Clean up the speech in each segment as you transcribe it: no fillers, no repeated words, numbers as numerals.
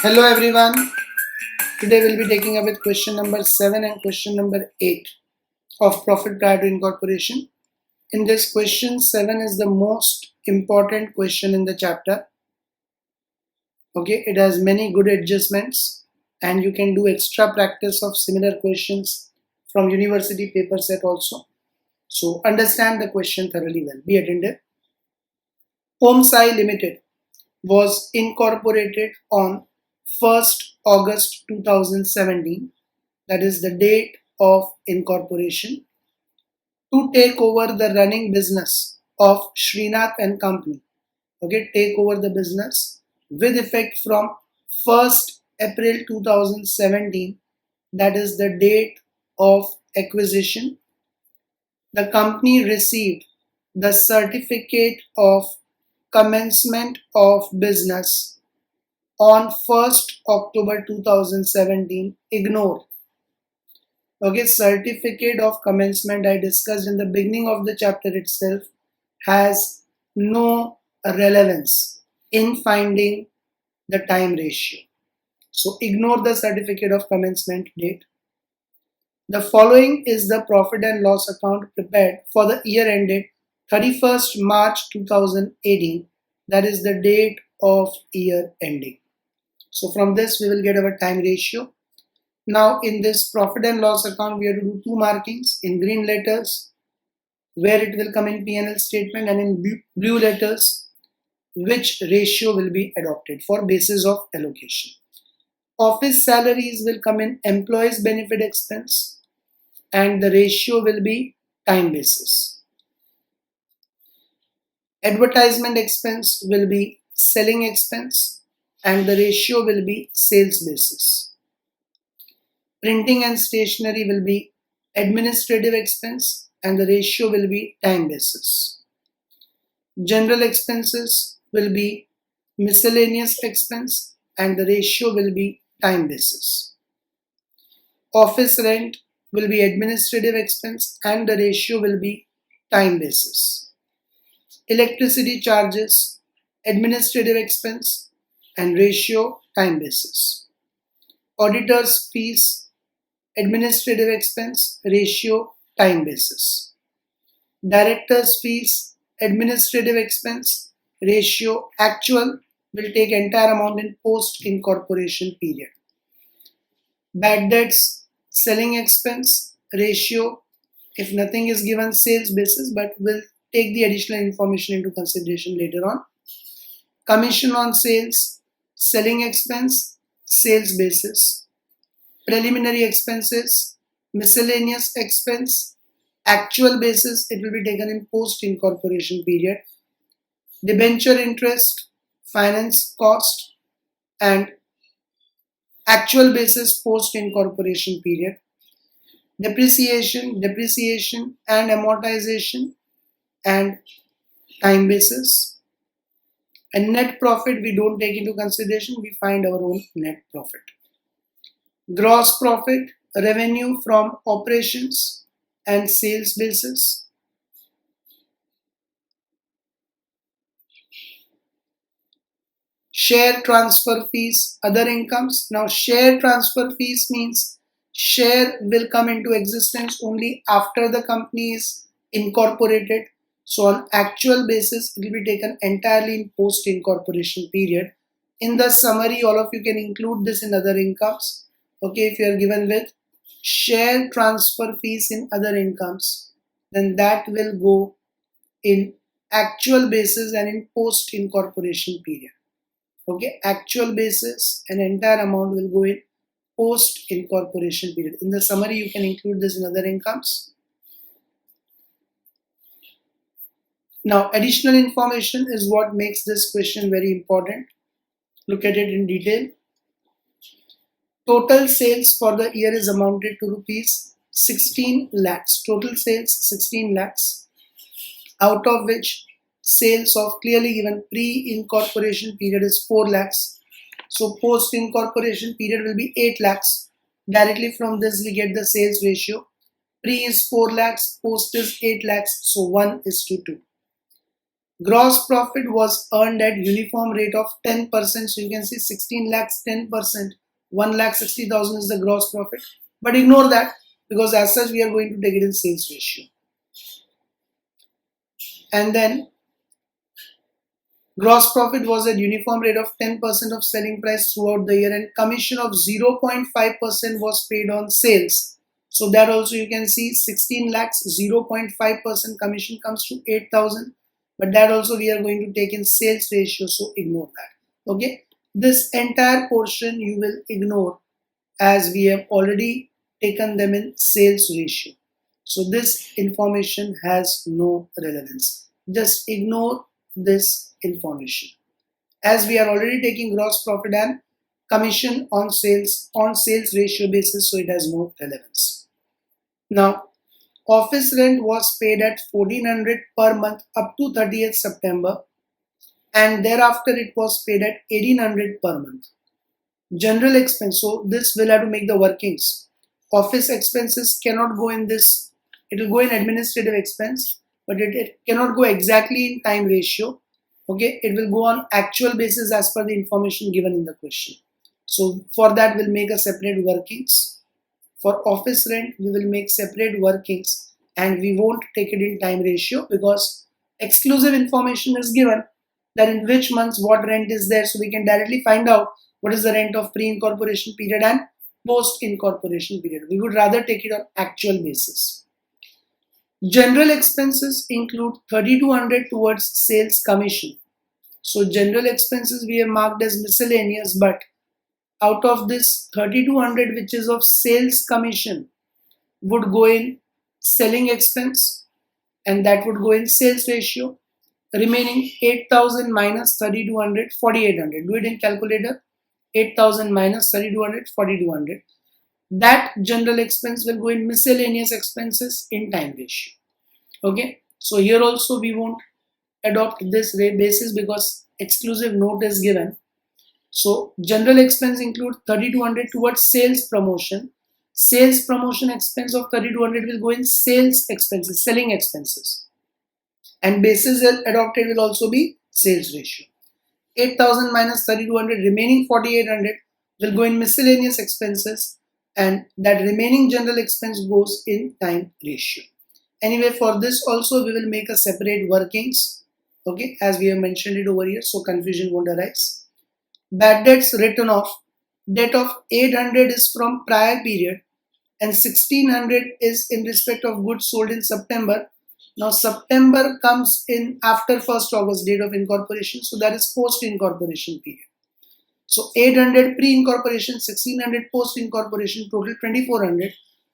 Hello everyone. Today we'll be taking up with question number 7 and question number 8 of profit prior to incorporation. In this question 7 is the most important question in the chapter. Okay, it has many good adjustments and you can do extra practice of similar questions from university paper set also. So understand the question thoroughly well. Be attentive. OMSI Limited was incorporated on 1st August 2017, that is the date of incorporation, to take over the running business of Srinath and Company. Okay, take over the business with effect from 1st April 2017, that is the date of acquisition. The company received the certificate of commencement of business on 1st October 2017. Ignore. Okay, certificate of commencement I discussed in the beginning of the chapter itself has no relevance in finding the time ratio. So ignore the certificate of commencement date. The following is the profit and loss account prepared for the year ended 31st March 2018, that is the date of year ending. So from this we will get our time ratio. Now in this profit and loss account we have to do two markings in green letters where it will come in P&L statement, and in blue letters which ratio will be adopted for basis of allocation. Office salaries will come in employees benefit expense and the ratio will be time basis. Advertisement expense will be selling expense and the ratio will be sales basis. Printing and stationery will be administrative expense and the ratio will be time basis. General expenses will be miscellaneous expense and the ratio will be time basis. Office rent will be administrative expense and the ratio will be time basis. Electricity charges, administrative expense and ratio time basis. Auditors fees, administrative expense, ratio time basis. Directors fees, administrative expense, ratio actual will take entire amount in post incorporation period. Bad debts, selling expense, ratio, if nothing is given, sales basis, but will take the additional information into consideration later on. Commission on sales, selling expense, sales basis. Preliminary expenses, miscellaneous expense, actual basis, it will be taken in post incorporation period. Debenture interest, finance cost and actual basis post incorporation period. Depreciation and amortization and time basis. And net profit we don't take into consideration, we find our own net profit. Gross profit, revenue from operations and sales basis. Share transfer fees, other incomes. Now share transfer fees means share will come into existence only after the company is incorporated. So on actual basis it will be taken entirely in post incorporation period. In the summary all of you can include this in other incomes. Okay, if you are given with share transfer fees in other incomes, then that will go in actual basis and in post incorporation period. Okay, actual basis and entire amount will go in post incorporation period. In the summary you can include this in other incomes. Now additional information is what makes this question very important. Look at it in detail. Total sales for the year is amounted to rupees 16 lakhs. Total sales 16 lakhs, out of which sales of clearly given pre-incorporation period is 4 lakhs. So post-incorporation period will be 8 lakhs. Directly from this we get the sales ratio. Pre is 4 lakhs, post is 8 lakhs, so 1:2. Gross profit was earned at uniform rate of 10%. So you can see 16 lakhs, 10%, 1,60,000 is the gross profit. But ignore that because as such we are going to take it in sales ratio. And then gross profit was at uniform rate of 10% of selling price throughout the year, and commission of 0.5% was paid on sales. So that also you can see 16 lakhs, 0.5% commission comes to 8,000. But that also we are going to take in sales ratio, so ignore that. Okay, this entire portion you will ignore as we have already taken them in sales ratio. So this information has no relevance. Just ignore this information as we are already taking gross profit and commission on sales ratio basis, so it has no relevance. Now, office rent was paid at 1,400 per month up to 30th September, and thereafter it was paid at 1,800 per month. General expense, so this will have to make the workings. Office expenses cannot go in this, it will go in administrative expense, but it cannot go exactly in time ratio. Okay, it will go on actual basis as per the information given in the question. So for that we'll make a separate workings. For office rent we will make separate workings and we won't take it in time ratio because exclusive information is given that in which months what rent is there, so we can directly find out what is the rent of pre-incorporation period and post-incorporation period. We would rather take it on actual basis. General expenses include 3,200 towards sales commission. So general expenses we have marked as miscellaneous, but out of this 3,200 which is of sales commission would go in selling expense and that would go in sales ratio. Remaining 8,000 minus 3,200, 4,800. Do it in calculator. 8,000 minus 3,200, 4,200. That general expense will go in miscellaneous expenses in time ratio. Okay, so here also we won't adopt this basis because exclusive note is given. So general expense include 3,200 towards sales promotion. Sales promotion expense of 3,200 will go in sales expenses, selling expenses, and basis adopted will also be sales ratio. 8,000 minus 3,200, remaining 4,800 will go in miscellaneous expenses, and that remaining general expense goes in time ratio. Anyway, for this also we will make a separate workings, okay, as we have mentioned it over here, so confusion won't arise. Bad debts written off. Debt of 800 is from prior period and 1,600 is in respect of goods sold in September. Now September comes in after 1st August date of incorporation, so that is post incorporation period. So 800 pre-incorporation, 1,600 post-incorporation, total 2,400.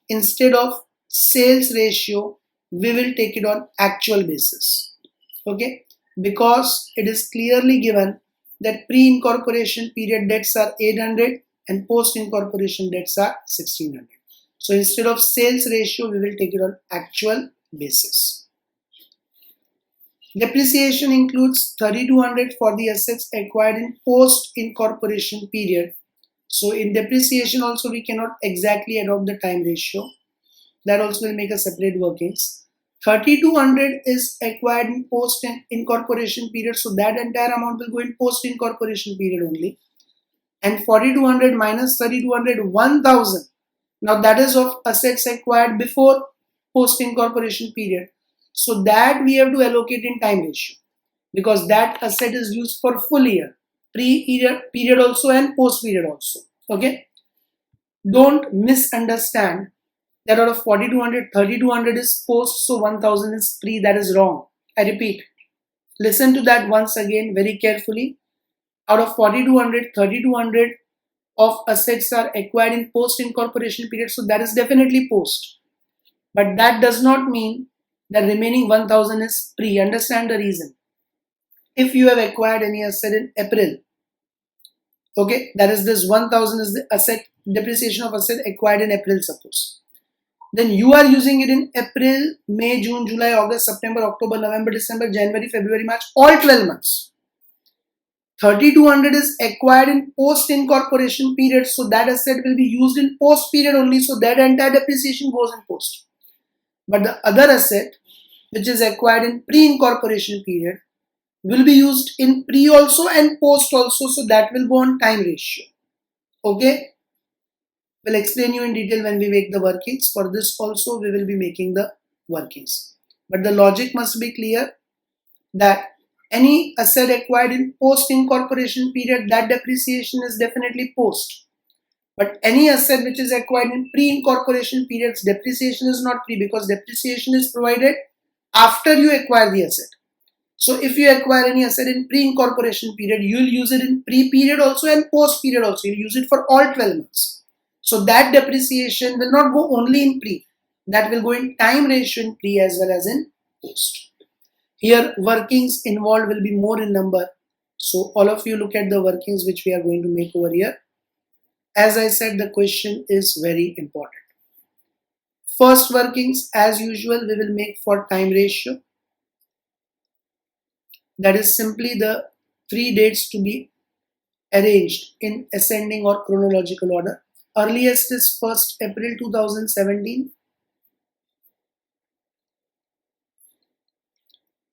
Instead of sales ratio, we will take it on actual basis. Okay, because it is clearly given that pre-incorporation period debts are 800 and post-incorporation debts are 1,600. So instead of sales ratio, we will take it on actual basis. Depreciation includes 3,200 for the assets acquired in post-incorporation period. So in depreciation also we cannot exactly adopt the time ratio. That also will make a separate workings. 3,200 is acquired in post-incorporation period, so that entire amount will go in post-incorporation period only. And 4,200 minus 3,200, 1,000. Now that is of assets acquired before post-incorporation period. So that we have to allocate in time ratio because that asset is used for full year, pre-period also and post-period also. Okay. Don't misunderstand that out of 4,200, 3,200 is post, so 1,000 is pre. That is wrong. I repeat. Listen to that once again very carefully. Out of 4,200, 3,200 of assets are acquired in post-incorporation period, so that is definitely post. But that does not mean the remaining 1,000 is pre. Understand the reason. If you have acquired any asset in April, okay, that is this 1,000 is the asset depreciation of asset acquired in April, suppose. Then you are using it in April, May, June, July, August, September, October, November, December, January, February, March, all 12 months. 3,200 is acquired in post-incorporation period, so that asset will be used in post period only, so that entire depreciation goes in post. But the other asset which is acquired in pre-incorporation period, will be used in pre also and post also, so that will go on time ratio. Okay, we'll explain you in detail when we make the workings. For this also we will be making the workings, but the logic must be clear that any asset acquired in post incorporation period, that depreciation is definitely post. But any asset which is acquired in pre-incorporation periods, depreciation is not pre, because depreciation is provided after you acquire the asset. So if you acquire any asset in pre-incorporation period, you will use it in pre-period also and post-period also. You will use it for all 12 months. So that depreciation will not go only in pre. That will go in time ratio in pre as well as in post. Here workings involved will be more in number. So all of you look at the workings which we are going to make over here. As I said, the question is very important. First workings, as usual, we will make for time ratio. That is simply the 3 dates to be arranged in ascending or chronological order. Earliest is 1st April 2017.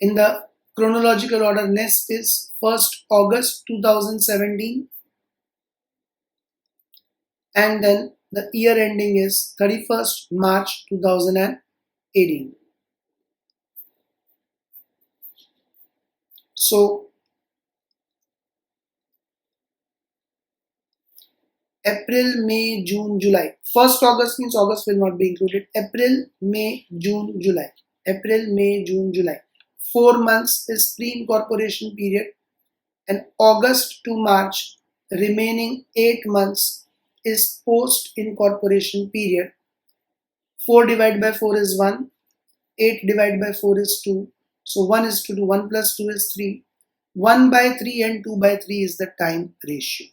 In the chronological order, next is 1st August 2017. And then the year ending is 31st March 2018. So April, May, June, July. 1st August means August will not be included. April, May, June, July. April, May, June, July. 4 months is pre-incorporation period, and August to March, remaining 8 months is post-incorporation period. 4 divided by 4 is 1. 8 divided by 4 is 2. So 1 is to 2. 1 plus 2 is 3. 1 by 3 and 2 by 3 is the time ratio.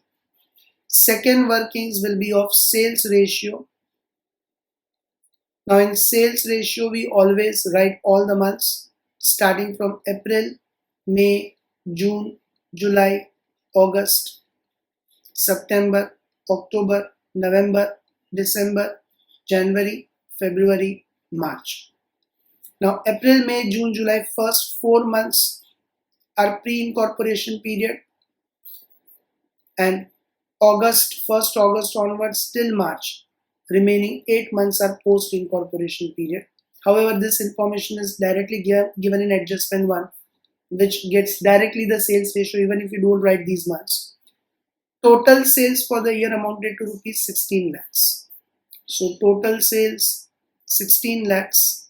Second workings will be of sales ratio. Now in sales ratio, we always write all the months starting from April, May, June, July, August, September, October, November, December, January, February, March. Now April, May, June, July, first 4 months are pre-incorporation period, and August, 1st August onwards till March, remaining 8 months are post-incorporation period. However, this information is directly given in adjustment 1, which gets directly the sales ratio even if you don't write these months. Total sales for the year amounted to rupees 16 lakhs. So total sales 16 lakhs.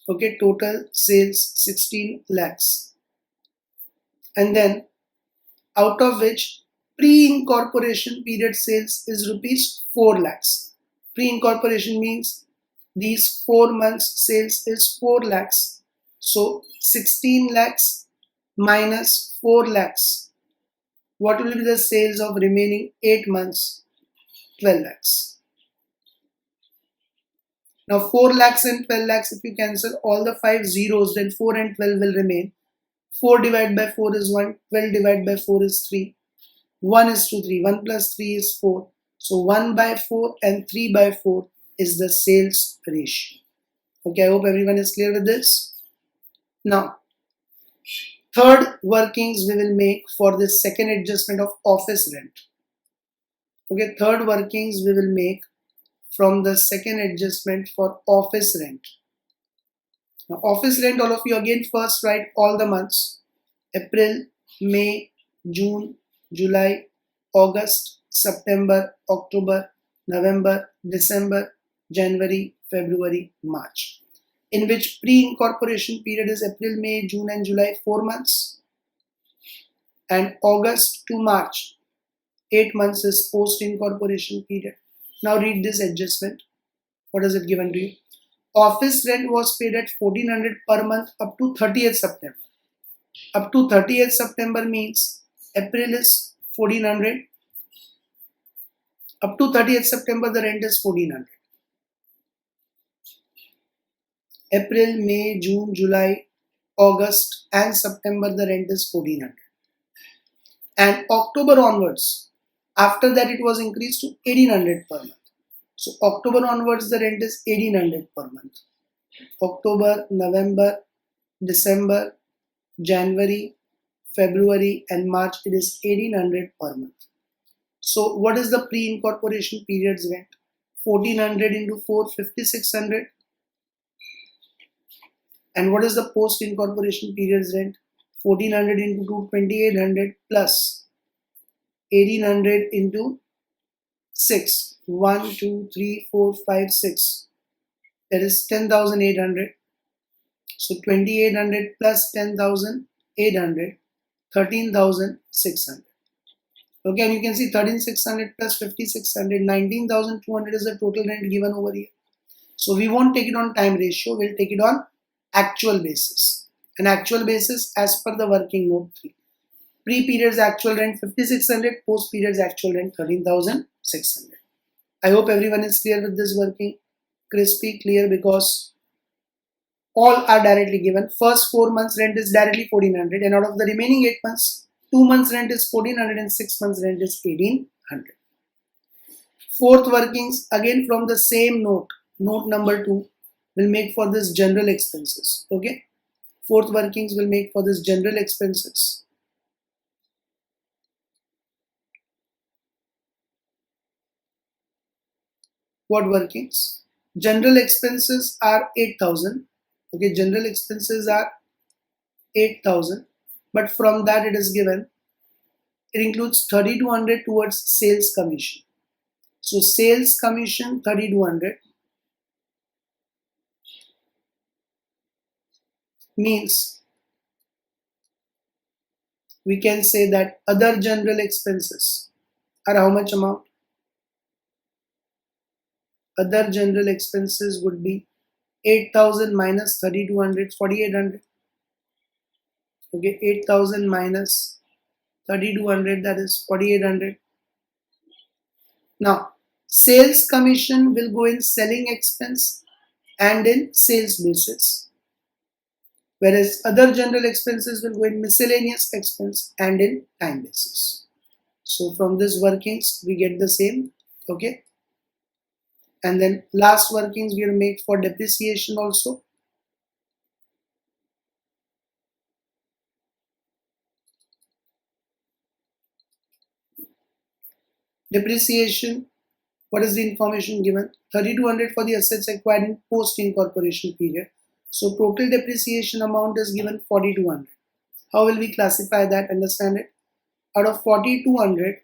Okay, total sales 16 lakhs. And then out of which pre-incorporation period sales is rupees 4 lakhs. Pre-incorporation means these 4 months sales is 4 lakhs. So 16 lakhs minus 4 lakhs. What will be the sales of remaining 8 months? 12 lakhs. Now 4 lakhs and 12 lakhs, if you cancel all the 5 zeros, then 4 and 12 will remain. 4 divided by 4 is 1, 12 divided by 4 is 3, 1 is to 3, 1 plus 3 is 4. So 1 by 4 and 3 by 4 is the sales ratio. Okay, I hope everyone is clear with this. Now, third workings we will make for this second adjustment of office rent. Okay, third workings we will make from the second adjustment for office rent. Now, office rent, all of you again first write all the months: April, May, June, July, August, September, October, November, December, January, February, March. In which pre-incorporation period is April, May, June and July, 4 months. And August to March, 8 months is post-incorporation period. Now read this adjustment. What is it given to you? Office rent was paid at 1400 per month up to 30th September. Up to 30th September means April is 1400. Up to 30th September the rent is 1400. April, May, June, July, August and September the rent is 1400. And October onwards, after that it was increased to 1800 per month. So October onwards the rent is 1800 per month. October, November, December, January, February and March, it is 1800 per month. So what is the pre-incorporation period's rent? 1400 into 4, 5600. And what is the post-incorporation period's rent? 1400 into 2, 2800 plus 1800 into 6. 1, 2, 3, 4, 5, 6. That is 10,800. So 2800 plus 10,800, 13,600. Okay, and you can see 13,600 plus 5,600, 19,200 is the total rent given over here. So we won't take it on time ratio, we'll take it on actual basis. An actual basis as per the working note 3. Pre-period's actual rent 5,600, post-period's actual rent 13,600. I hope everyone is clear with this working. Crispy, clear, because all are directly given. First 4 months rent is directly 1400, and out of the remaining 8 months, 2 months rent is 1400 and 6 months rent is 1800. Fourth workings, again from the same note, note number 2, will make for this general expenses. Okay, fourth workings will make for this general expenses. What workings? General expenses are 8,000. Okay, general expenses are 8,000, but from that it is given, it includes 3,200 towards sales commission. So sales commission 3,200 means we can say that other general expenses are how much amount? Other general expenses would be 8,000 minus 3,200, 4,800. Okay, 8,000 minus 3,200, that is 4,800. Now, sales commission will go in selling expense and in sales basis, whereas other general expenses will go in miscellaneous expense and in time basis. So from this workings, we get the same. Okay. And then last workings we will make for depreciation also. Depreciation, what is the information given? 3,200 for the assets acquired in post incorporation period. So total depreciation amount is given 4,200. How will we classify that? Understand it. Out of 4,200,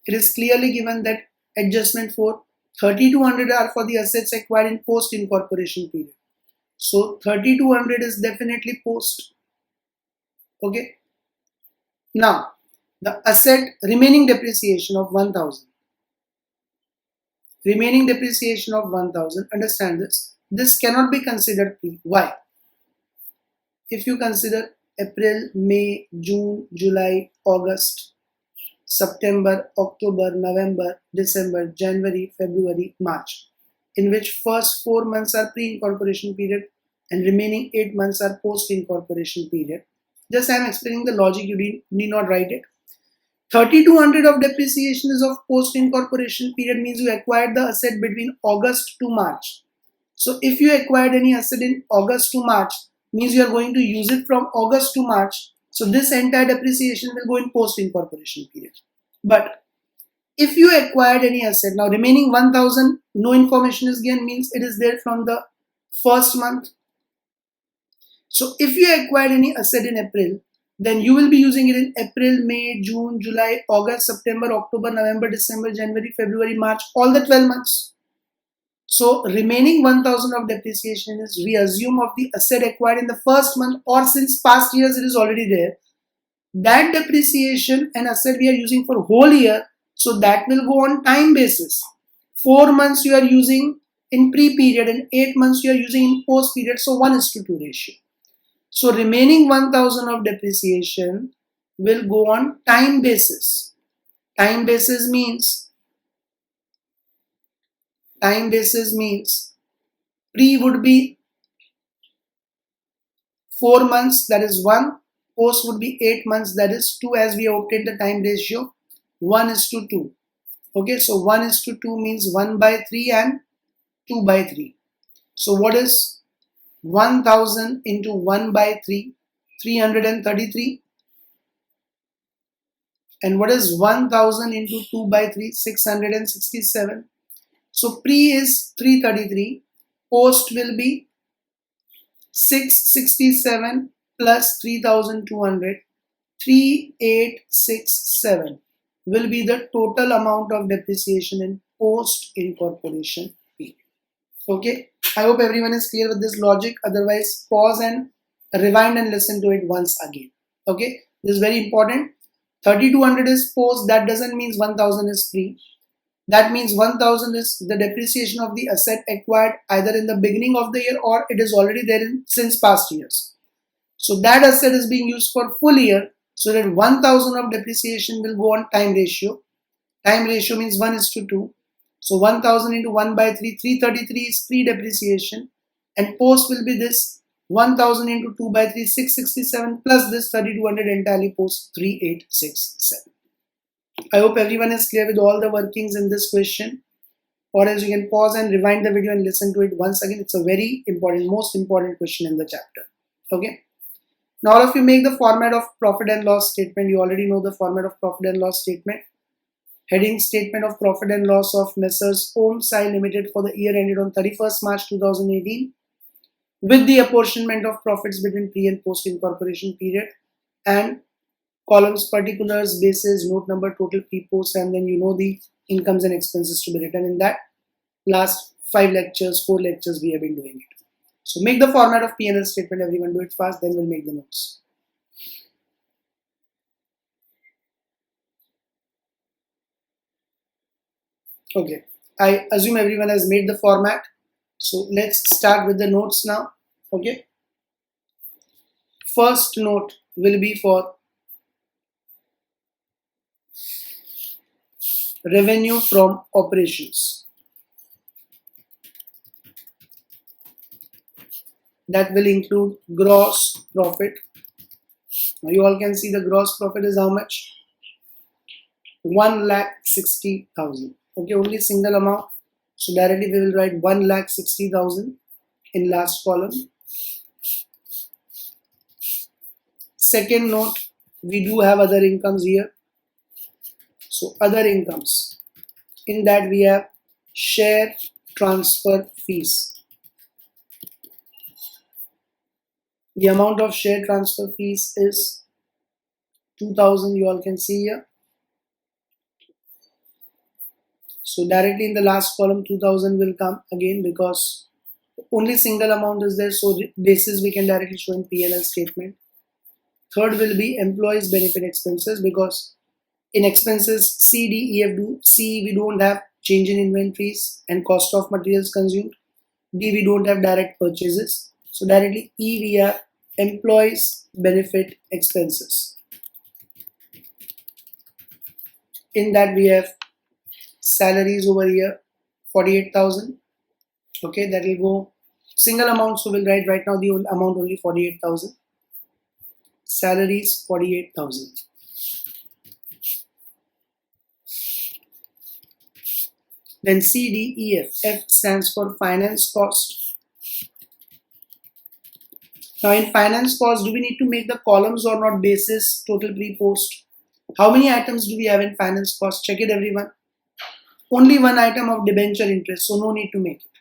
it is clearly given that adjustment for 3,200 are for the assets acquired in post incorporation period. So 3,200 is definitely post. Okay. Now the asset remaining depreciation of 1,000. Remaining depreciation of 1,000. Understand this. This cannot be considered P. Why? If you consider April, May, June, July, August, September, October, November, December, January, February, March, in which first 4 months are pre-incorporation period and remaining 8 months are post-incorporation period. Just I am explaining the logic, you need not write it. 3,200 of depreciation is of post-incorporation period, means you acquired the asset between August to March. So if you acquired any asset in August to March, means you are going to use it from August to March. So this entire depreciation will go in post-incorporation period. But if you acquired any asset, now remaining 1,000, no information is given, means it is there from the first month. So if you acquired any asset in April, then you will be using it in April, May, June, July, August, September, October, November, December, January, February, March, all the 12 months. So remaining 1,000 of depreciation is, we assume, of the asset acquired in the first month, or since past years it is already there. That depreciation and asset we are using for whole year, so that will go on time basis. 4 months you are using in pre-period and 8 months you are using in post-period, so 1:2 ratio. So remaining 1,000 of depreciation will go on time basis. Time basis means pre would be 4 months, that is 1. Post would be 8 months, that is 2, as we have obtained the time ratio 1:2. Okay, so 1:2 means 1/3 and 2/3. So what is 1000 into 1 by 3, 333. And what is 1000 into 2 by 3? 667. So pre is 333, post will be 667 plus 3200, 3867 will be the total amount of depreciation in post incorporation period. Okay, I hope everyone is clear with this logic. Otherwise, pause and rewind and listen to it once again. Okay, this is very important. 3200 is post, that doesn't mean 1000 is pre. That means 1000 is the depreciation of the asset acquired either in the beginning of the year or it is already there since past years. So that asset is being used for full year, so that 1000 of depreciation will go on time ratio. Time ratio means 1:2. So 1000 into 1 by 3, 333 is pre-depreciation, and post will be this 1000 into 2 by 3, 667 plus this 3200 entirely post 3867. I hope everyone is clear with all the workings in this question, or else you can pause and rewind the video and listen to it once again. It's a very important, most important question in the chapter. Okay. Now all of you make the format of profit and loss statement. You already know the format of profit and loss statement. Heading: statement of profit and loss of Messrs. OMSI Limited for the year ended on 31st March 2018 with the apportionment of profits between pre and post incorporation period, and columns particulars, basis, note number, total, pre-post, and then you know the incomes and expenses to be written in that. Last 4 lectures we have been doing it. So make the format of P&L statement, everyone do it fast, then we'll make the notes. Okay, I assume everyone has made the format. So let's start with the notes now. Okay. First note will be for revenue from operations. That will include gross profit. Now you all can see the gross profit is how much? 1,60,000. Okay, only single amount. So directly we will write 1,60,000 in last column. Second note, we do have other incomes here. So other incomes, in that we have share transfer fees. The amount of share transfer fees is 2,000, you all can see here. So directly in the last column 2,000 will come again because only single amount is there, so basis we can directly show in P&L statement. Third will be employees benefit expenses, because in expenses C, D, E, F, do C we don't have change in inventories and cost of materials consumed. D we don't have direct purchases. So directly E we have employees benefit expenses. In that we have salaries over here 48,000. Okay, that will go single amount, so we'll write right now the amount only 48,000. Salaries 48,000. Then C, D, E, F. F stands for finance cost. Now in finance cost, do we need to make the columns or not? Basis, total, pre-post. How many items do we have in finance cost? Check it, everyone. Only one item of debenture interest, so no need to make it.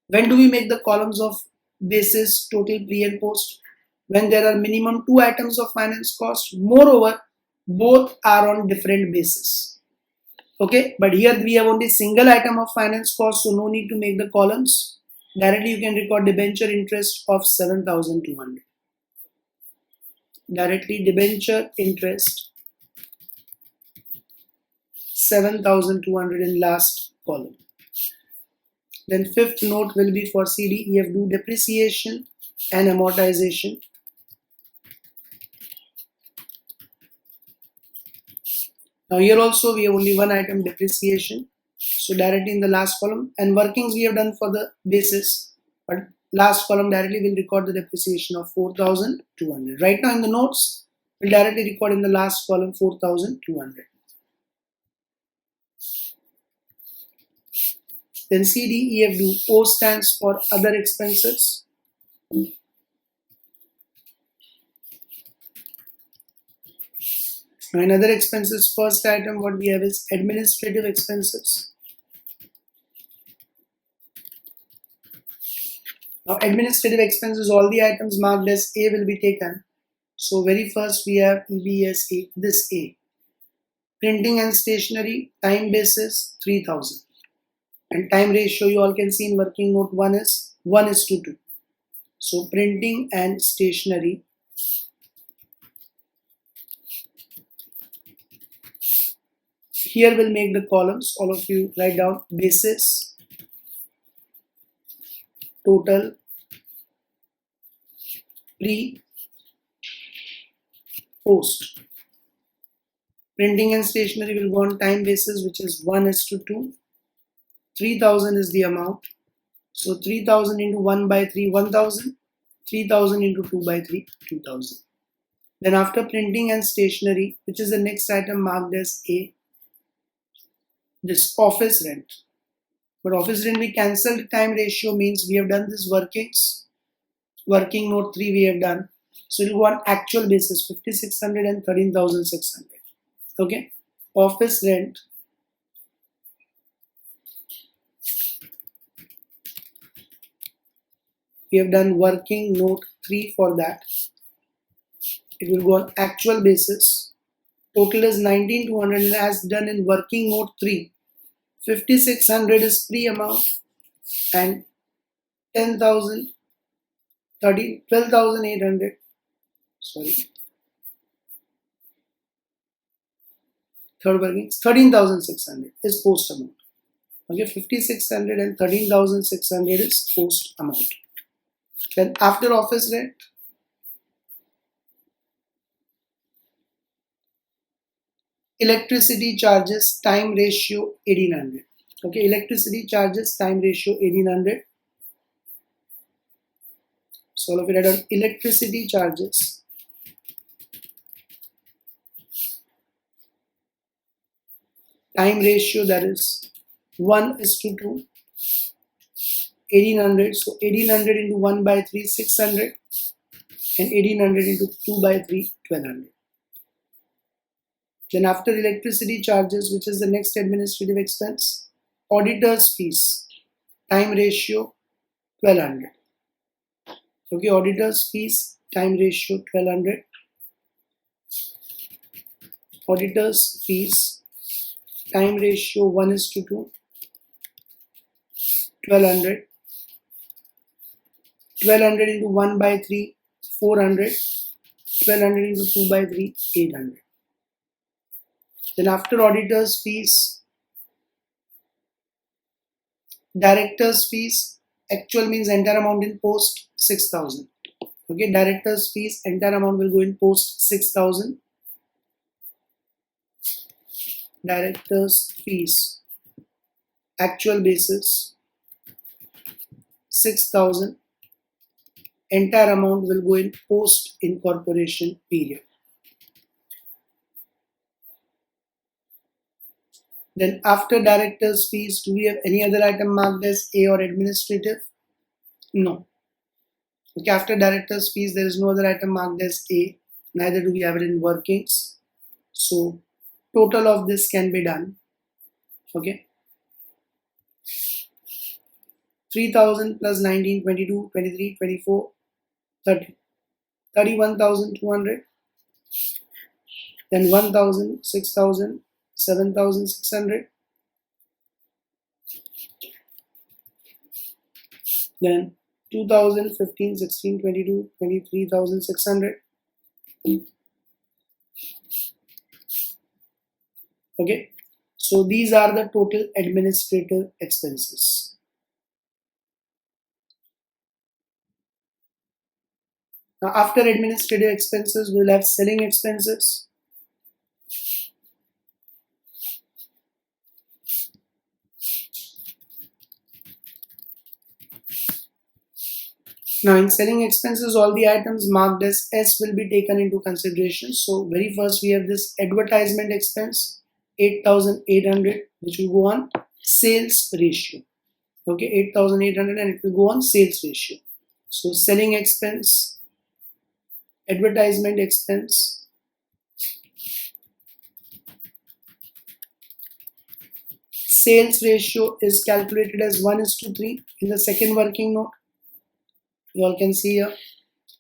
When do we make the columns of basis, total, pre and post? When there are minimum 2 items of finance cost. Moreover, both are on different basis. Okay, but here we have only single item of finance cost, so no need to make the columns. Directly you can record debenture interest of 7,200. Directly debenture interest 7,200 in last column. Then fifth note will be for C, D, E, F, do depreciation and amortization. Now here also we have only one item, depreciation. So directly in the last column, and workings we have done for the basis, but last column directly will record the depreciation of 4,200. Right now in the notes, we'll directly record in the last column 4,200. Then C, D, E, F, do. O stands for other expenses. Now in other expenses, first item what we have is administrative expenses. Now administrative expenses, all the items marked as A will be taken. So very first we have EBSA, this A. Printing and stationery, time basis 3000. And time ratio you all can see in working note 1 is 1:2. So printing and stationery, here we'll make the columns. All of you write down basis, total, pre, post. Printing and stationery will go on time basis, which is 1:2. 3000 is the amount. So 3000 into 1 by 3, 1000. 3000 into 2 by 3, 2000. Then after printing and stationery, which is the next item marked as A, this office rent. But office rent we cancelled. Time ratio means we have done this workings. Working note 3 we have done. So it will go on actual basis 5600 and 13600. Okay. Office rent. We have done working note 3 for that. It will go on actual basis. Total is 19200 and as done in working note 3. 5600 is pre amount and 10,000, 12,800. Sorry. Third working 13,600 is post amount. Okay, 5600 and 13,600 is post amount. Then after office rent, electricity charges, time ratio 1800. Okay, electricity charges, time ratio 1800. So all of it add on electricity charges. Time ratio, that is 1:2. 1800. So 1800 into 1 by 3, 600. And 1800 into 2 by 3, 1200. Then after electricity charges, which is the next administrative expense, auditor's fees, time ratio 1200. Okay, auditor's fees, time ratio 1200. Auditor's fees, time ratio 1:2. 1200. 1200 into 1 by 3, 400. 1200 into 2 by 3, 800. Then after auditor's fees, director's fees, actual means entire amount in post 6000. Okay, director's fees, entire amount will go in post 6000. Director's fees, actual basis 6000. Entire amount will go in post incorporation period. Then after director's fees, do we have any other item marked as A or administrative? No. Okay, after director's fees, there is no other item marked as A. Neither do we have it in workings. So total of this can be done. Okay. 3000 plus 19, 22, 23, 24, 30. 31,200. Then 1,000, 6,000. 7,600. Then 2,000, 15, 16, 22, 23,600. Okay, so these are the total administrative expenses. Now after administrative expenses, we'll have selling expenses. Now in selling expenses, all the items marked as S will be taken into consideration. So very first we have this advertisement expense, 8,800, which will go on sales ratio. Okay, 8,800 and it will go on sales ratio. So selling expense, advertisement expense, sales ratio is calculated as 1:3 in the second working note. You all can see here,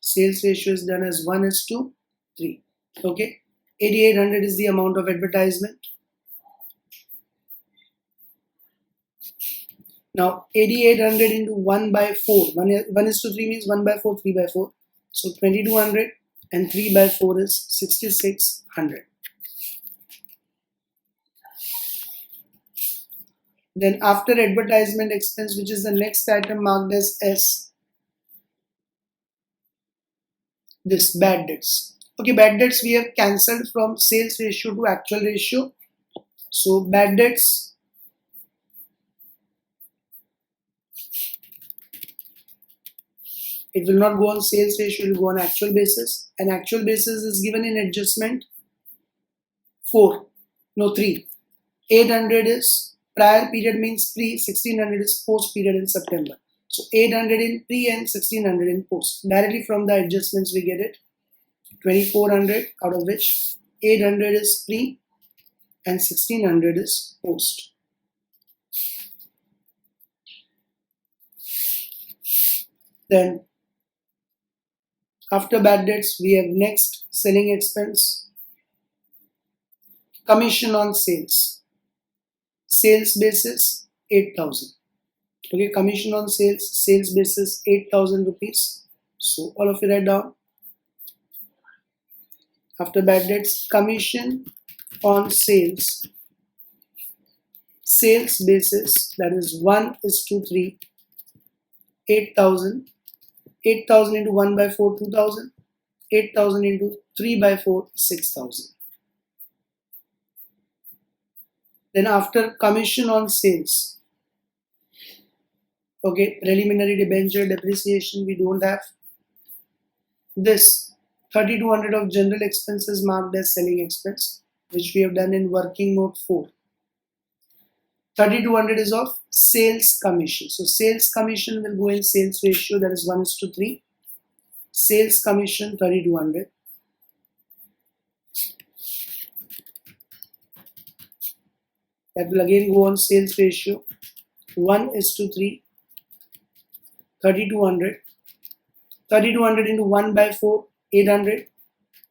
sales ratio is done as 1:3. Okay, 8800 is the amount of advertisement. Now 8800 into 1 by 4, 1:3 means 1 by 4, 3 by 4. So 2200 and 3 by 4 is 6600. Then after advertisement expense, which is the next item marked as S, this bad debts. Okay, bad debts we have cancelled from sales ratio to actual ratio. So bad debts, it will not go on sales ratio, it will go on actual basis. And actual basis is given in adjustment 3. 800 is prior period means pre, 1600 is post period in September. So 800 in pre and 1600 in post. Directly from the adjustments we get it. 2400, out of which 800 is pre and 1600 is post. Then after bad debts we have next selling expense, commission on sales. Sales basis 8,000. Okay, commission on sales basis 8,000 rupees. So all of you write down. After bad debts, commission on sales basis, that is 1:3, 8,000. 8,000 into 1 by 4, 2,000. 8,000 into 3 by 4, 6,000. Then after commission on sales, okay, preliminary debenture depreciation we don't have. This 3,200 of general expenses marked as selling expense, which we have done in working note 4. 3,200 is of sales commission. So sales commission will go in sales ratio, that is 1:3. Sales commission 3,200. That will again go on sales ratio 1:3. 3,200. 3,200 into 1 by 4, 800.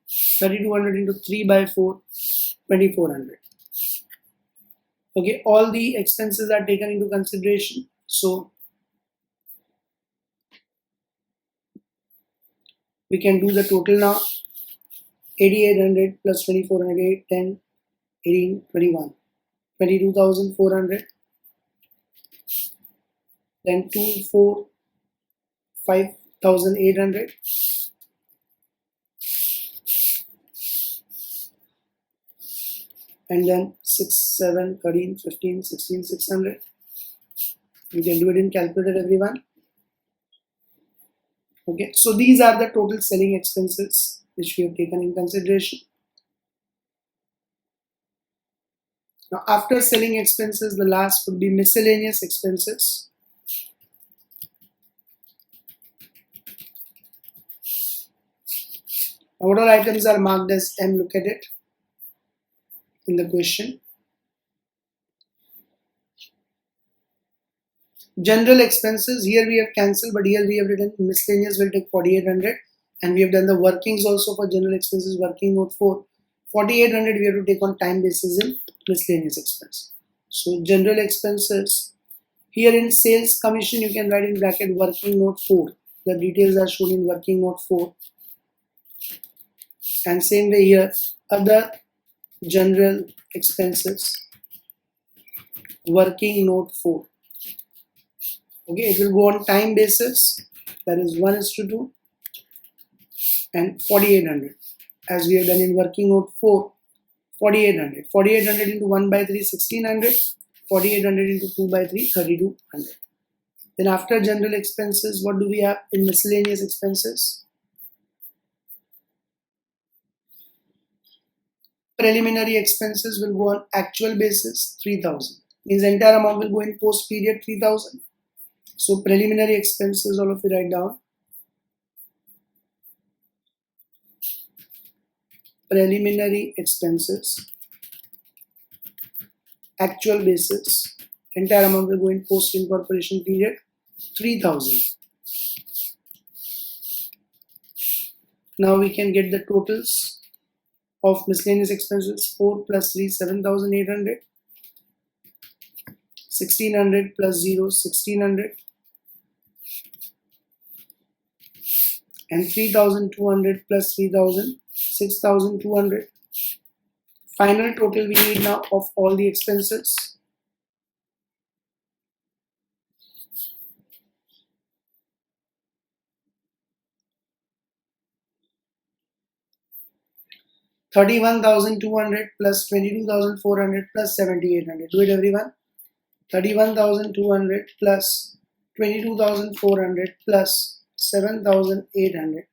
3,200 into 3 by 4, 2,400. Okay, all the expenses are taken into consideration. So we can do the total now. 8,800 plus 2,400, 8, 10, 18, 21. 22,400. Then 2, 4, 5,800. And then 6, 7, 13, 15, 16, 600. You can do it in calculator, everyone. Okay, so these are the total selling expenses which we have taken in consideration. Now after selling expenses, the last would be miscellaneous expenses. Now what all items are marked as M? Look at it in the question. General expenses, here we have cancelled, but here we have written miscellaneous will take 4,800, and we have done the workings also for general expenses, working note 4. 4,800 we have to take on time basis in miscellaneous expense. So general expenses, here in sales commission you can write in bracket working note 4. The details are shown in working note 4. And same way here, other general expenses, working note 4. Okay, it will go on time basis, that is 1:2 and 4,800, as we have done in working note 4. 4,800. 4,800 into 1 by 3, 1,600. 4,800 into 2 by 3, 3,200. Then after general expenses, what do we have in miscellaneous expenses? Preliminary expenses will go on actual basis 3,000. Means entire amount will go in post period 3,000. So preliminary expenses, all of you write down. preliminary expenses, actual basis, entire amount will go in post incorporation period, 3,000. Now we can get the totals of miscellaneous expenses. 4 plus 3, 7,800. 1,600 plus 0, 1,600. And 3,200 plus 3,000, 6,200. Final total we need now of all the expenses. $31,200 plus 22,400 plus 7,800. Do it, everyone. 31,200 plus 22,400 plus 7,800.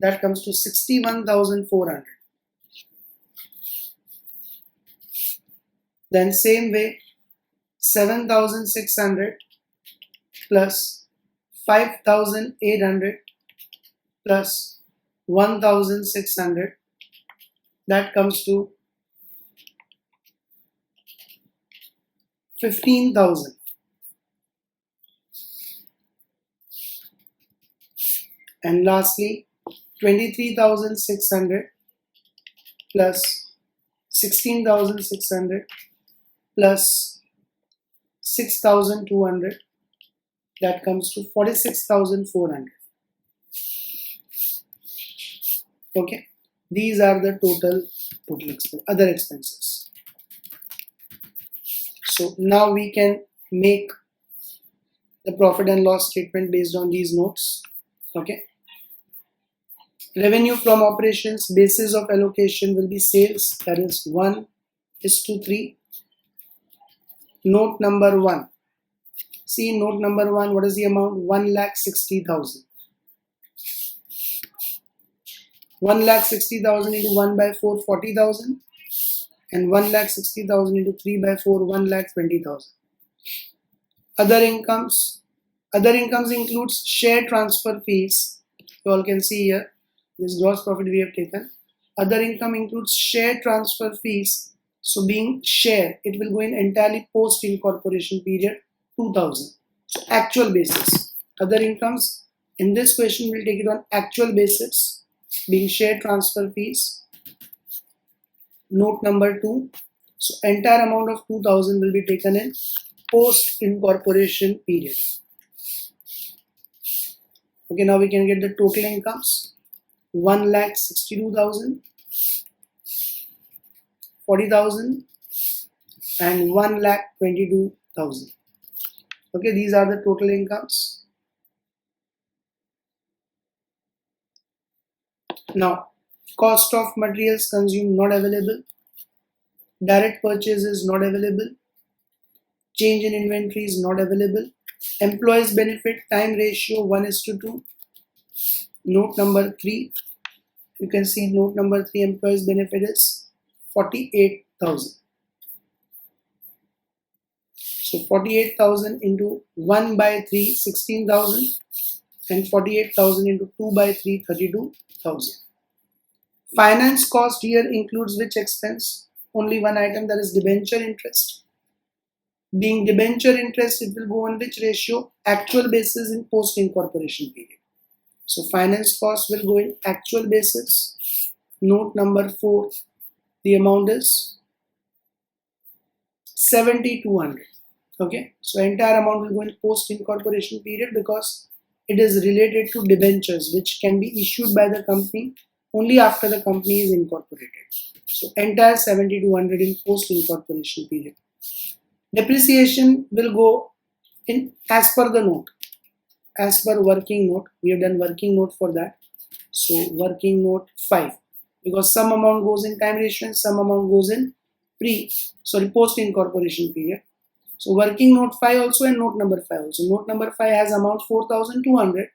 That comes to 61,400. Then same way, 7,600 plus 5,800 plus 1,600. That comes to 15,000. And lastly, 23,600 plus 16,600 plus 6,200. That comes to 46,400. Okay, these are the total other expenses. So now we can make the profit and loss statement based on these notes. Okay. Revenue from operations, basis of allocation will be sales, that is 1:3. Note number 1. See note number 1, what is the amount? 1,60,000. 1,60,000 into 1 by 4, 40,000. And 1,60,000 into 3 by 4, 1,20,000. Other incomes includes share transfer fees. You all can see here, this gross profit we have taken. Other income includes share transfer fees. So being share, it will go in entirely post incorporation period, 2,000. So actual basis. Other incomes in this question will take it on actual basis, being share transfer fees. Note number 2. So entire amount of 2,000 will be taken in post incorporation period. Okay, now we can get the total incomes. 1,62,000, 40,000 and 1,22,000. Okay, these are the total incomes. Now, cost of materials consumed not available, direct purchases not available, change in inventory is not available, employees benefit time ratio 1:2. Note number 3, you can see note number 3, employees benefit is 48,000. So 48,000 into 1 by 3, 16,000 and 48,000 into 2 by 3, 32,000. Finance cost here includes which expense? Only one item, that is debenture interest. Being debenture interest, it will go on which ratio? Actual basis in post incorporation period. So finance cost will go in actual basis. Note number 4, the amount is 7,200. Okay, so entire amount will go in post incorporation period because it is related to debentures which can be issued by the company only after the company is incorporated. So entire 7,200 in post incorporation period. Depreciation will go in as per the note, as per working note. We have done working note for that. So working note 5, because some amount goes in time ratio and some amount goes in post incorporation period. So working note 5 also and note number 5 also. Note number 5 has amount 4,200.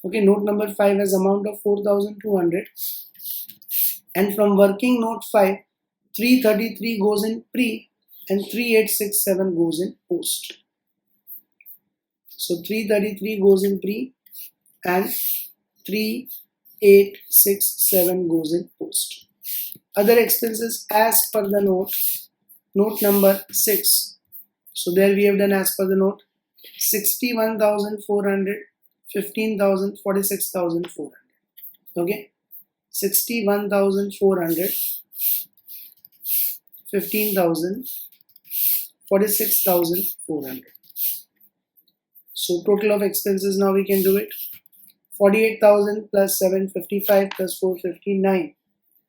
Okay, note number 5 has amount of 4,200. And from working note 5, 333 goes in pre and 3867 goes in post. So 333 goes in pre and 3867 867 goes in post. Other expenses as per the note number 6. So there we have done as per the note 61,400, 15,000, 46,400. Okay, 61,400, 15,000, 46,400. So total of expenses now we can do it. 48,000 plus 755 plus 459,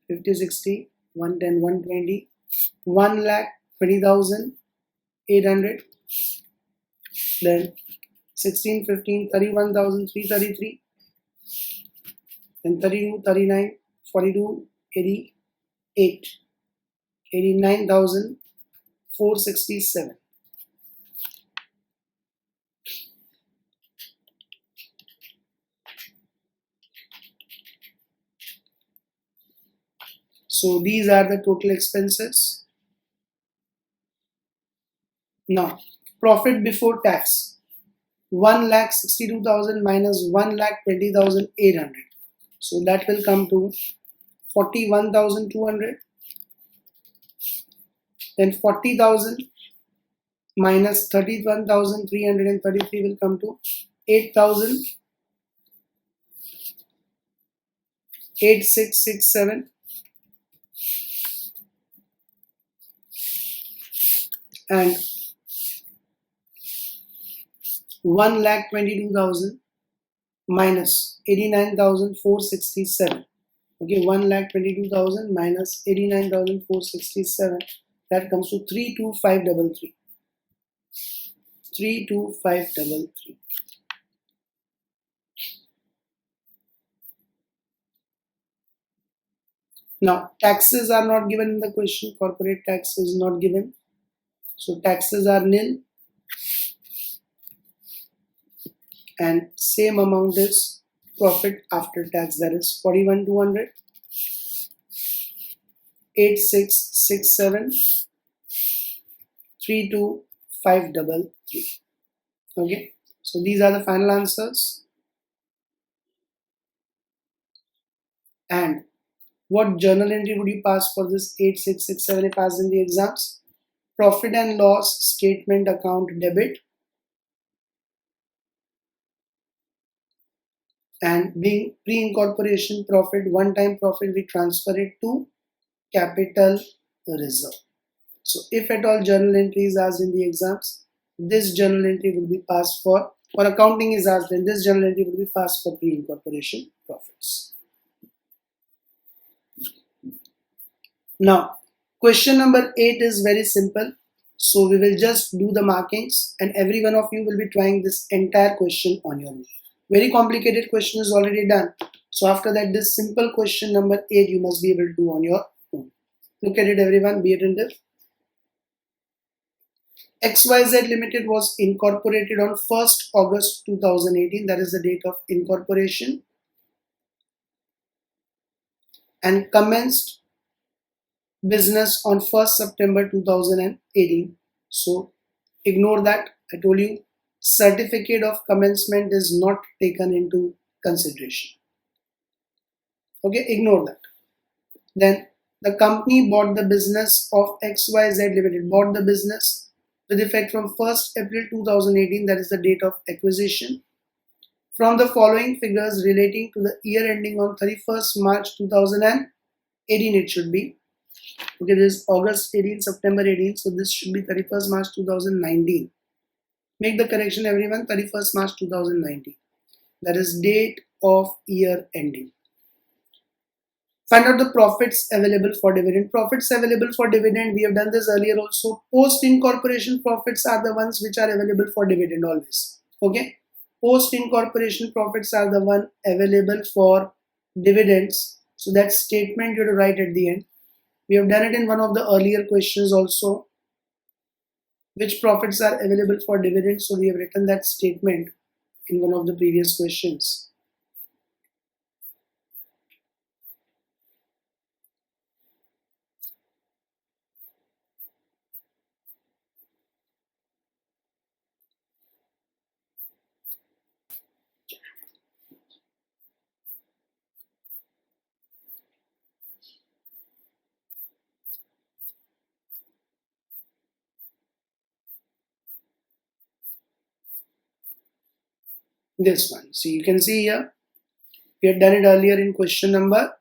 50, 60, 110, 120, 1,20,800. Then 16, 15, 31,333. Then 32, 39, 42, 88, 89,467. So these are the total expenses. Now, profit before tax, 1,62,000 minus 1,20,800. So that will come to 41,200. Then 40,000 minus 31,333 will come to 8,000. 8667. And 1,22,000 minus 89,467. Okay, 1,22,000 minus 89,467. That comes to 32533. 32533. Now, taxes are not given in the question. Corporate tax is not given. So, taxes are nil. And same amount is profit after tax, that is 41,200, 8667, 32533. Okay, so these are the final answers. And what journal entry would you pass for this 8667 if asked in the exams? Profit and loss statement account debit. And being pre-incorporation profit, one-time profit, we transfer it to capital reserve. So if at all journal entry is asked in the exams, this journal entry will be passed for, or accounting is asked, then this journal entry will be passed for pre-incorporation profits. Now, question number 8 is very simple. So we will just do the markings and every one of you will be trying this entire question on your own. Very complicated question is already done. So after that, this simple question number 8 you must be able to do on your own. Look at it everyone, be attentive. XYZ Limited was incorporated on 1st August 2018. That is the date of incorporation. And commenced business on 1st September 2018. So ignore that. I told you certificate of commencement is not taken into consideration. Okay, ignore that. Then the company bought the business of XYZ Limited, bought the business with effect from 1st April 2018, that is the date of acquisition. From the following figures relating to the year ending on 31st March 2018, it should be. Okay, this is August 18, September 18, so this should be 31st March 2019. Make the correction everyone, 31st March 2019. That is date of year ending. Find out the profits available for dividend. Profits available for dividend, we have done this earlier also. Post incorporation profits are the ones which are available for dividend always. Okay, post incorporation profits are the one available for dividends. So that statement you have to write at the end. We have done it in one of the earlier questions also. Which profits are available for dividends? So we have written that statement in one of the previous questions. This one. So you can see here, we had done it earlier in question number.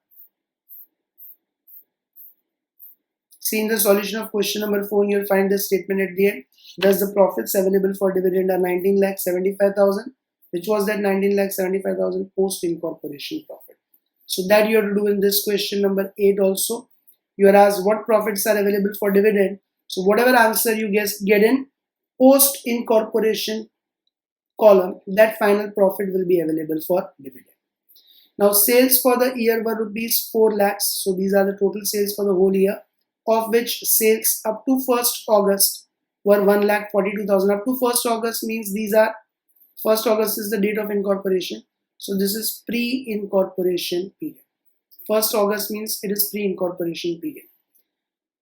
See, in the solution of question number 4, you'll find this statement at the end. Thus, the profits available for dividend are 19,75,000. Which was that 19,75,000 post incorporation profit. So that you have to do in this question number 8 also. You are asked what profits are available for dividend. So whatever answer you get in post incorporation column, that final profit will be available for dividend. Now sales for the year were rupees 4 lakhs. So these are the total sales for the whole year, of which sales up to 1st August were 1,42,000. Up to 1st August means these are 1st August is the date of incorporation. So this is pre-incorporation period. 1st August means it is pre-incorporation period.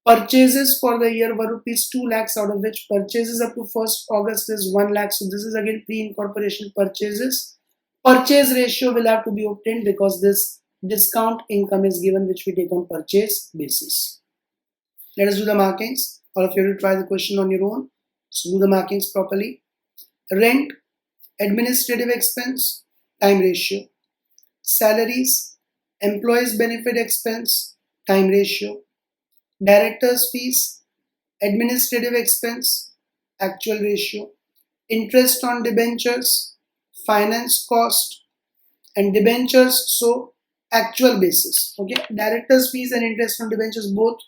Purchases for the year were rupees 2 lakhs, out of which purchases up to 1st August is 1 lakh. So this is again pre-incorporation purchases. Purchase ratio will have to be obtained because this discount income is given which we take on purchase basis. Let us do the markings. All of you will try the question on your own. So do the markings properly. Rent, administrative expense, time ratio. Salaries, employees benefit expense, time ratio. Directors fees, administrative expense, actual ratio. Interest on debentures, finance cost, and debentures, so actual basis. Okay, directors fees and interest on debentures both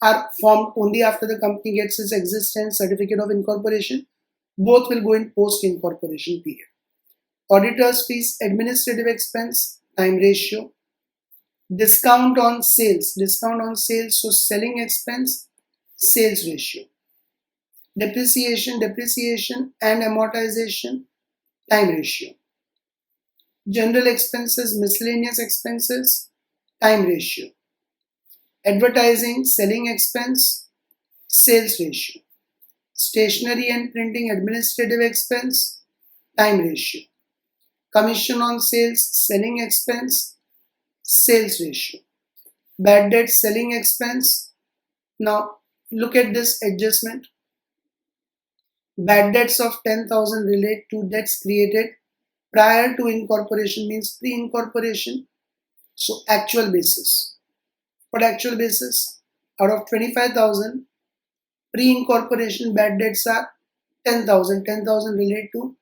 are formed only after the company gets its existence certificate of incorporation. Both will go in post incorporation period. Auditors fees, administrative expense, time ratio. Discount on sales, so selling expense, sales ratio. Depreciation and amortization, time ratio. General expenses, miscellaneous expenses, time ratio. Advertising, selling expense, sales ratio. Stationery and printing, administrative expense, time ratio. Commission on sales, selling expense, sales ratio. Bad debt, selling expense. Now look at this adjustment. Bad debts of 10,000 relate to debts created prior to incorporation, means pre-incorporation. So actual basis. What actual basis? Out of 25,000, pre-incorporation bad debts are 10,000. 10,000 relate to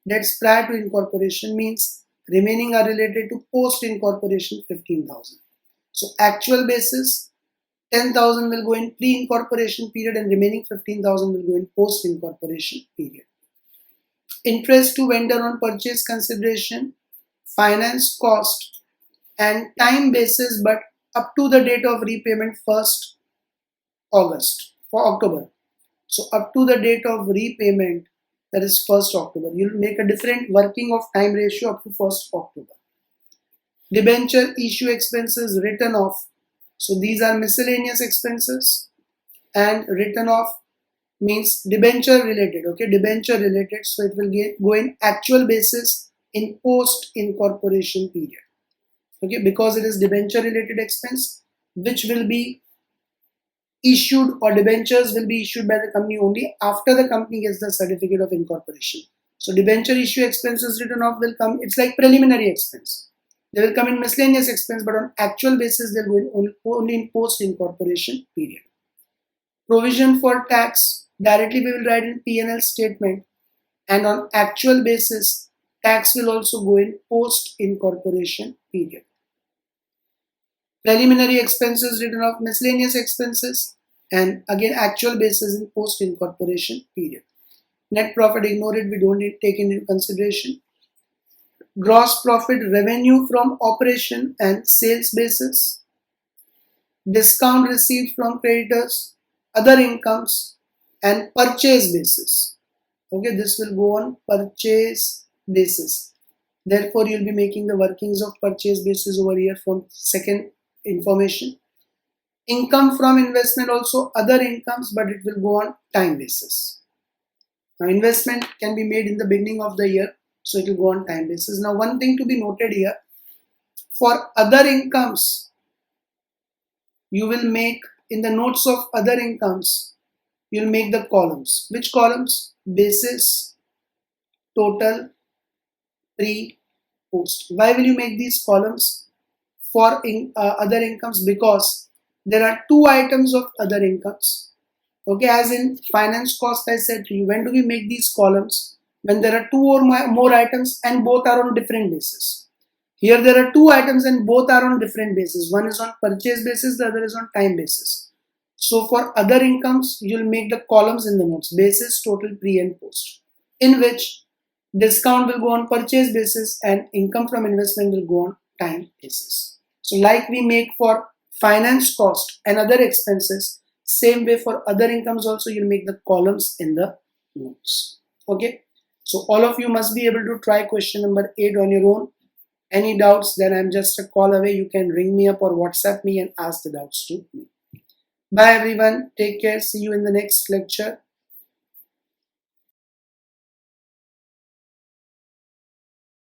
debts prior to incorporation, means remaining are related to post-incorporation 15,000. So actual basis 10,000 will go in pre-incorporation period and remaining 15,000 will go in post-incorporation period. Interest to vendor on purchase consideration, finance cost, and time basis, but up to the date of repayment 1st August for October. So up to the date of repayment, that is 1st October. You'll make a different working of time ratio up to 1st October. Debenture issue expenses written off. So these are miscellaneous expenses, and written off means debenture related. Okay, debenture related. So it will go in actual basis in post incorporation period. Okay, because it is debenture related expense which will be issued, or debentures will be issued by the company only after the company gets the certificate of incorporation. So debenture issue expenses written off will come, it's like preliminary expense. They will come in miscellaneous expense, but on actual basis they'll go in only in post incorporation period. Provision for tax, directly we will write in P&L statement, and on actual basis tax will also go in post incorporation period. Preliminary expenses written off, miscellaneous expenses, and again actual basis in post incorporation period. Net profit, ignore it, we don't need to take into consideration. Gross profit, revenue from operation and sales basis. Discount received from creditors, other incomes, and purchase basis. Okay, this will go on purchase basis. Therefore, you'll be making the workings of purchase basis over here from second information. Income from investment, also other incomes, but it will go on time basis. Now investment can be made in the beginning of the year, so it will go on time basis. Now one thing to be noted here, for other incomes, you will make in the notes of other incomes, you'll make the columns. Which columns? Basis, total, pre, post. Why will you make these columns for other incomes? Because there are two items of other incomes. Okay, as in finance cost, I said to you, when do we make these columns? When there are two or more items and both are on different basis. Here there are two items and both are on different basis. One is on purchase basis, the other is on time basis. So for other incomes, you'll make the columns in the notes, basis, total, pre and post, in which discount will go on purchase basis and income from investment will go on time basis. So like we make for finance cost and other expenses, same way for other incomes also you'll make the columns in the notes. Okay, so all of you must be able to try question number 8 on your own. Any doubts, then I'm just a call away. You can ring me up or WhatsApp me and ask the doubts to me. Bye everyone, take care, see you in the next lecture.